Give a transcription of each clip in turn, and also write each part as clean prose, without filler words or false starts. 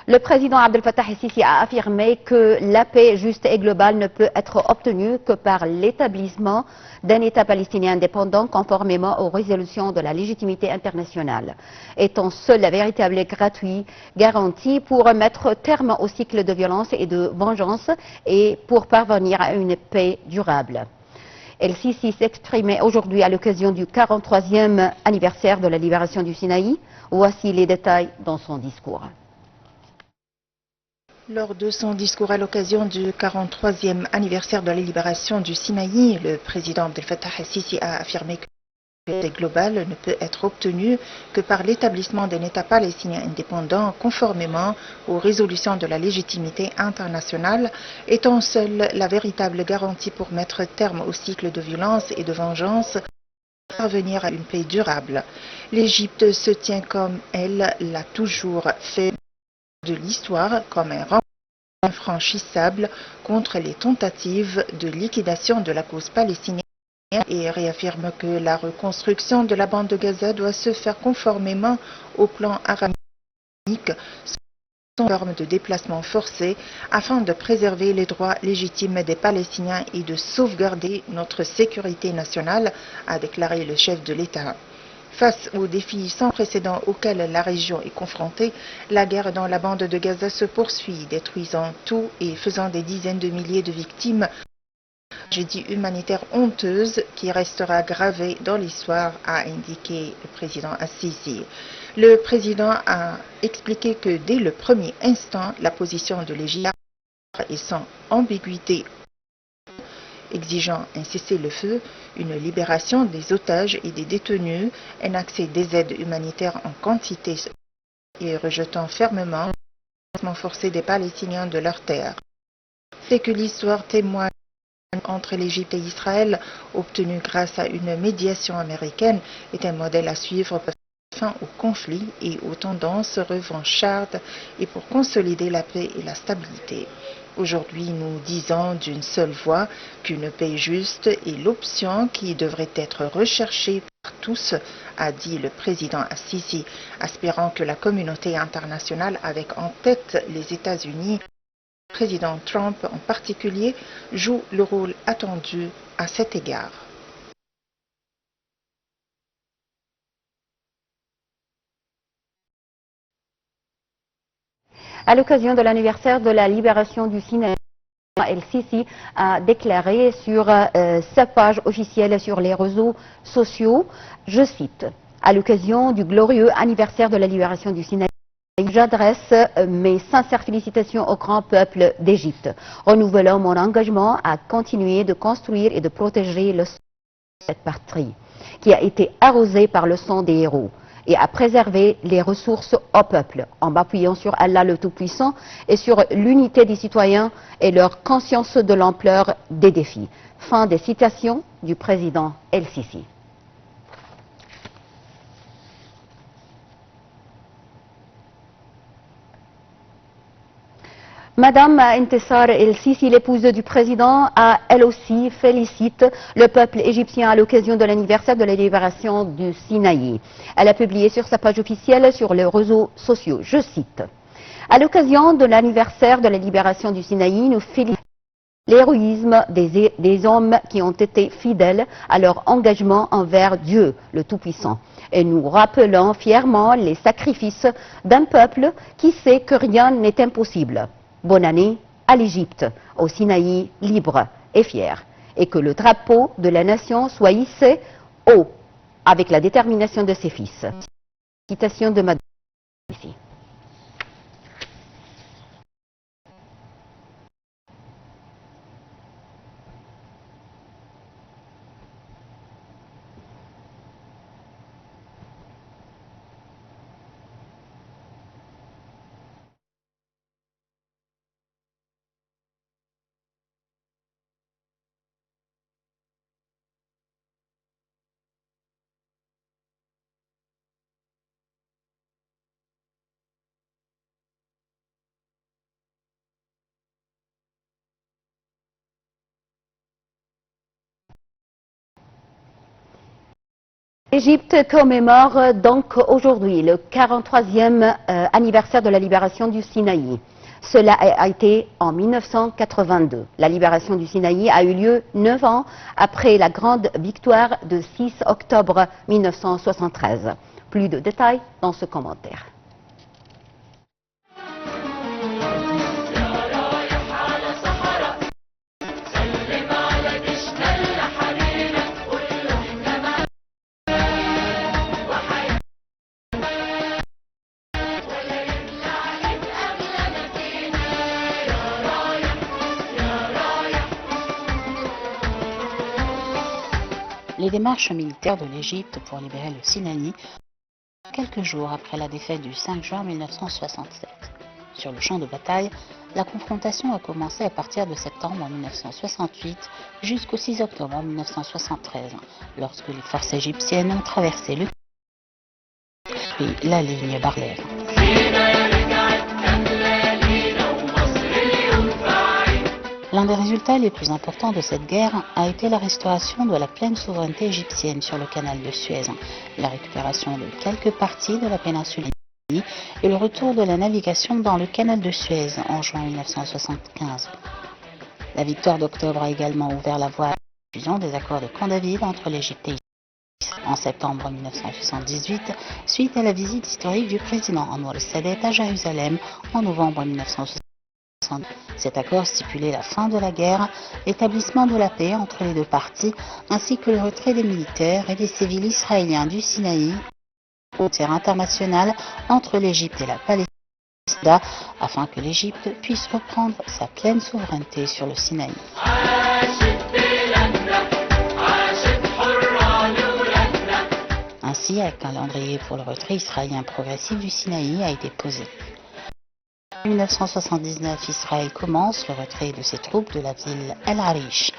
Le président Abdel Fattah el-Sisi a affirmé que la paix juste et globale ne peut être obtenue que par l'établissement d'un État palestinien indépendant conformément aux résolutions de la légitimité internationale, étant seule la véritable et gratuite garantie pour mettre terme au cycle de violence et de vengeance et pour parvenir à une paix durable. El-Sisi s'exprimait aujourd'hui à l'occasion du 43e anniversaire de la libération du Sinaï. Voici les détails dans son discours. Lors de son discours à l'occasion du 43e anniversaire de la libération du Sinaï, le président Abdel Fattah el-Sisi a affirmé que la paix globale ne peut être obtenue que par l'établissement d'un État palestinien indépendant conformément aux résolutions de la légitimité internationale, étant seule la véritable garantie pour mettre terme au cycle de violence et de vengeance et parvenir à une paix durable. L'Égypte se tient comme elle l'a toujours fait de l'histoire comme un infranchissable contre les tentatives de liquidation de la cause palestinienne et réaffirme que la reconstruction de la bande de Gaza doit se faire conformément au plan aramique sous forme de déplacement forcé afin de préserver les droits légitimes des Palestiniens et de sauvegarder notre sécurité nationale, a déclaré le chef de l'État. Face aux défis sans précédent auxquels la région est confrontée, la guerre dans la bande de Gaza se poursuit, détruisant tout et faisant des dizaines de milliers de victimes. Une tragédie humanitaire honteuse qui restera gravée dans l'histoire, a indiqué le président Al-Sisi. Le président a expliqué que dès le premier instant, la position de l'Égypte est sans ambiguïté, exigeant un cessez-le-feu, une libération des otages et des détenus, un accès des aides humanitaires en quantité et rejetant fermement le déplacement forcé des Palestiniens de leur terre. C'est que l'histoire témoigne entre l'Égypte et Israël, obtenu grâce à une médiation américaine, est un modèle à suivre pour mettre fin au conflit et aux tendances revanchardes et pour consolider la paix et la stabilité. Aujourd'hui, nous disons d'une seule voix qu'une paix juste est l'option qui devrait être recherchée par tous, a dit le président Al-Sisi, espérant que la communauté internationale, avec en tête les États-Unis, le président Trump en particulier, joue le rôle attendu à cet égard. À l'occasion de l'anniversaire de la libération du Sinaï, El-Sisi a déclaré sur sa page officielle sur les réseaux sociaux, je cite, « À l'occasion du glorieux anniversaire de la libération du Sinaï, j'adresse mes sincères félicitations au grand peuple d'Égypte, renouvelant mon engagement à continuer de construire et de protéger le sol de cette patrie, qui a été arrosée par le sang des héros, et à préserver les ressources au peuple, en m'appuyant sur Allah le Tout-Puissant et sur l'unité des citoyens et leur conscience de l'ampleur des défis. » Fin des citations du président El-Sisi. Madame Intessar El-Sisi, l'épouse du président, a elle aussi félicité le peuple égyptien à l'occasion de l'anniversaire de la libération du Sinaï. Elle a publié sur sa page officielle sur les réseaux sociaux, je cite, « À l'occasion de l'anniversaire de la libération du Sinaï, nous félicitons l'héroïsme des hommes qui ont été fidèles à leur engagement envers Dieu, le Tout-Puissant. Et nous rappelons fièrement les sacrifices d'un peuple qui sait que rien n'est impossible. Bonne année à l'Égypte, au Sinaï libre et fier. Et que le drapeau de la nation soit hissé haut avec la détermination de ses fils. » Citation de Madame ici. L'Égypte commémore donc aujourd'hui le 43e anniversaire de la libération du Sinaï. Cela a été en 1982. La libération du Sinaï a eu lieu 9 ans après la grande victoire de 6 octobre 1973. Plus de détails dans ce commentaire. Les démarches militaires de l'Égypte pour libérer le Sinaï, quelques jours après la défaite du 5 juin 1967. Sur le champ de bataille, la confrontation a commencé à partir de septembre 1968 jusqu'au 6 octobre 1973, lorsque les forces égyptiennes ont traversé le puis la ligne Bar-Lev. L'un des résultats les plus importants de cette guerre a été la restauration de la pleine souveraineté égyptienne sur le canal de Suez, la récupération de quelques parties de la péninsule et le retour de la navigation dans le canal de Suez en juin 1975. La victoire d'octobre a également ouvert la voie à la conclusion des accords de Camp David entre l'Égypte et Israël en septembre 1978, suite à la visite historique du président Anwar el-Sadat à Jérusalem en novembre 1970. Cet accord stipulait la fin de la guerre, l'établissement de la paix entre les deux parties, ainsi que le retrait des militaires et des civils israéliens du Sinaï aux frontières internationales entre l'Égypte et la Palestine, afin que l'Égypte puisse reprendre sa pleine souveraineté sur le Sinaï. Ainsi, un calendrier pour le retrait israélien progressif du Sinaï a été posé. En 1979, Israël commence le retrait de ses troupes de la ville El Arish.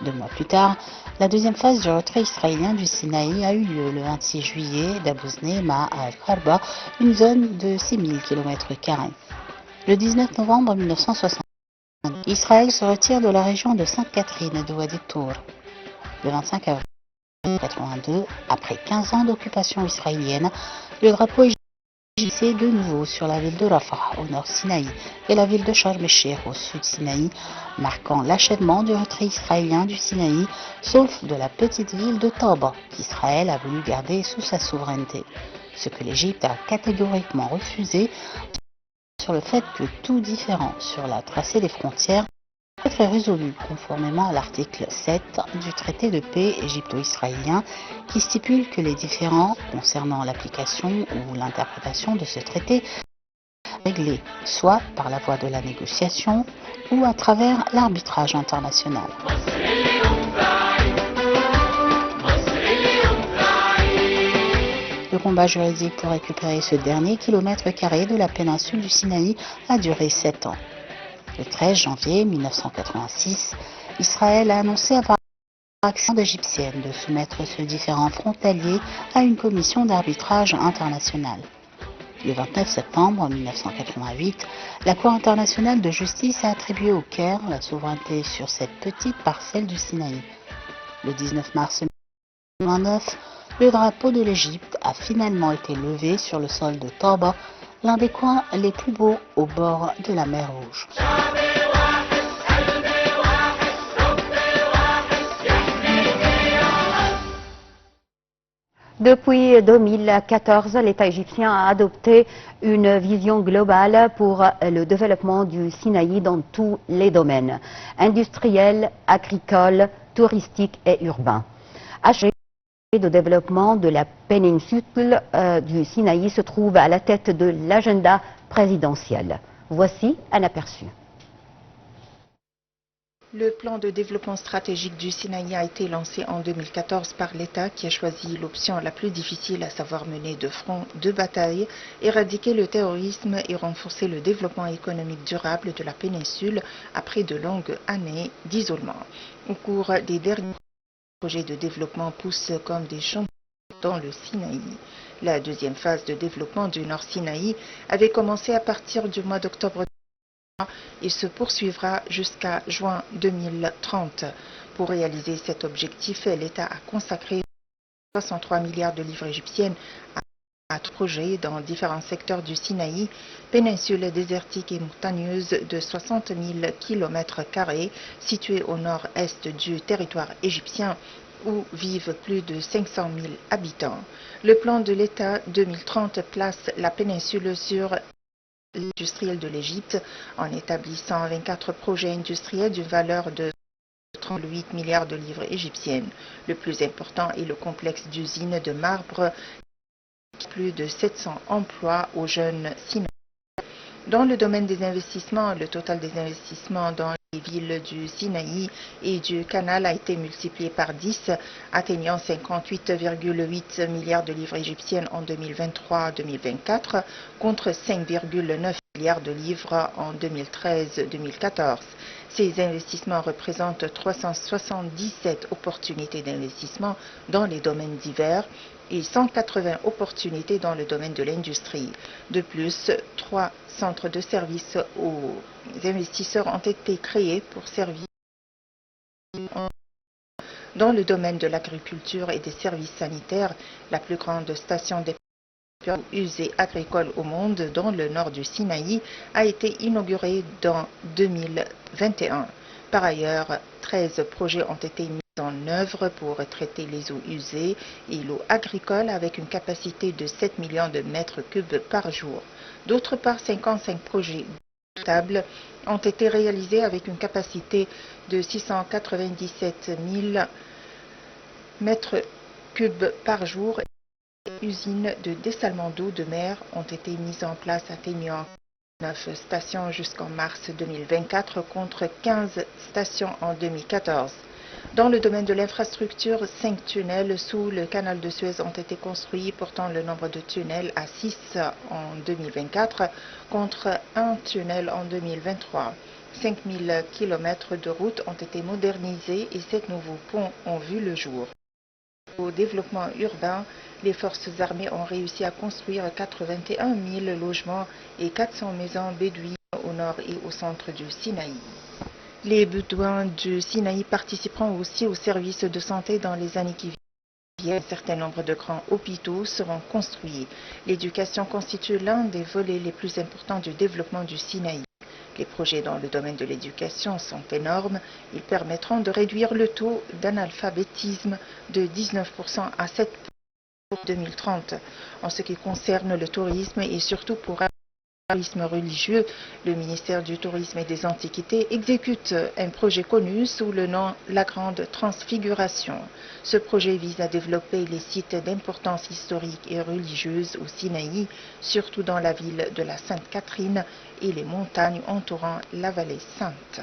2 mois plus tard, la deuxième phase du retrait israélien du Sinaï a eu lieu le 26 juillet d'Abu Zneima à Al-Harba, une zone de 6000 km². Le 19 novembre 1960, Israël se retire de la région de Sainte-Catherine et de Wadi Tour. Le 25 avril 1982, après 15 ans d'occupation israélienne, le drapeau égyptien de nouveau sur la ville de Rafah au nord Sinaï et la ville de Sharm el-Sheikh au sud Sinaï, marquant l'achèvement du retrait israélien du Sinaï, sauf de la petite ville de Taba qu'Israël a voulu garder sous sa souveraineté, ce que l'Égypte a catégoriquement refusé sur le fait que tout différend sur la tracée des frontières peut être résolu conformément à l'article 7 du traité de paix égypto-israélien qui stipule que les différends concernant l'application ou l'interprétation de ce traité sont réglés soit par la voie de la négociation ou à travers l'arbitrage international. Le combat juridique pour récupérer ce dernier kilomètre carré de la péninsule du Sinaï a duré 7 ans. Le 13 janvier 1986, Israël a annoncé avoir l'action égyptienne de soumettre ce différend frontalier à une commission d'arbitrage internationale. Le 29 septembre 1988, la Cour internationale de justice a attribué au Caire la souveraineté sur cette petite parcelle du Sinaï. Le 19 mars 1989, le drapeau de l'Égypte a finalement été levé sur le sol de Taba, l'un des coins les plus beaux au bord de la mer Rouge. Depuis 2014, l'État égyptien a adopté une vision globale pour le développement du Sinaï dans tous les domaines, industriels, agricoles, touristiques et urbains. De développement de la péninsule du Sinaï se trouve à la tête de l'agenda présidentiel. Voici un aperçu. Le plan de développement stratégique du Sinaï a été lancé en 2014 par l'État qui a choisi l'option la plus difficile, à savoir mener de front deux batailles, éradiquer le terrorisme et renforcer le développement économique durable de la péninsule après de longues années d'isolement. Au cours des derniers projets de développement poussent comme des champignons dans le Sinaï. La deuxième phase de développement du Nord Sinaï avait commencé à partir du mois d'octobre et se poursuivra jusqu'à juin 2030. Pour réaliser cet objectif, l'État a consacré 63 milliards de livres égyptiennes à projets dans différents secteurs du Sinaï, péninsule désertique et montagneuse de 60 000 km² située au nord-est du territoire égyptien où vivent plus de 500 000 habitants. Le plan de l'État 2030 place la péninsule sur l'industriel de l'Égypte en établissant 24 projets industriels d'une valeur de 38 milliards de livres égyptiennes. Le plus important est le complexe d'usines de marbre plus de 700 emplois aux jeunes Sinaï. Dans le domaine des investissements, le total des investissements dans les villes du Sinaï et du Canal a été multiplié par 10, atteignant 58,8 milliards de livres égyptiennes en 2023-2024 contre 5,9 milliards de livres en 2013-2014. Ces investissements représentent 377 opportunités d'investissement dans les domaines divers et 180 opportunités dans le domaine de l'industrie. De plus, 3 centres de services aux investisseurs ont été créés pour servir dans le domaine de l'agriculture et des services sanitaires. La plus grande station usées agricoles au monde dans le nord du Sinaï a été inaugurée en 2021. Par ailleurs, 13 projets ont été mis en œuvre pour traiter les eaux usées et l'eau agricole avec une capacité de 7 millions de mètres cubes par jour. D'autre part, 55 projets potables ont été réalisés avec une capacité de 697 000 mètres cubes par jour. Usines de dessalement d'eau de mer ont été mises en place atteignant 9 stations jusqu'en mars 2024 contre 15 stations en 2014. Dans le domaine de l'infrastructure, 5 tunnels sous le canal de Suez ont été construits, portant le nombre de tunnels à 6 en 2024 contre 1 tunnel en 2023. 5000 km de routes ont été modernisés et 7 nouveaux ponts ont vu le jour. Au développement urbain, les forces armées ont réussi à construire 81 000 logements et 400 maisons bédouines au nord et au centre du Sinaï. Les Bédouins du Sinaï participeront aussi aux services de santé dans les années qui viennent. Un certain nombre de grands hôpitaux seront construits. L'éducation constitue l'un des volets les plus importants du développement du Sinaï. Les projets dans le domaine de l'éducation sont énormes. Ils permettront de réduire le taux d'analphabétisme de 19% à 7% en 2030. En ce qui concerne le tourisme et surtout pour le tourisme religieux, le ministère du Tourisme et des Antiquités exécute un projet connu sous le nom La Grande Transfiguration. Ce projet vise à développer les sites d'importance historique et religieuse au Sinaï, surtout dans la ville de la Sainte-Catherine et les montagnes entourant la vallée sainte.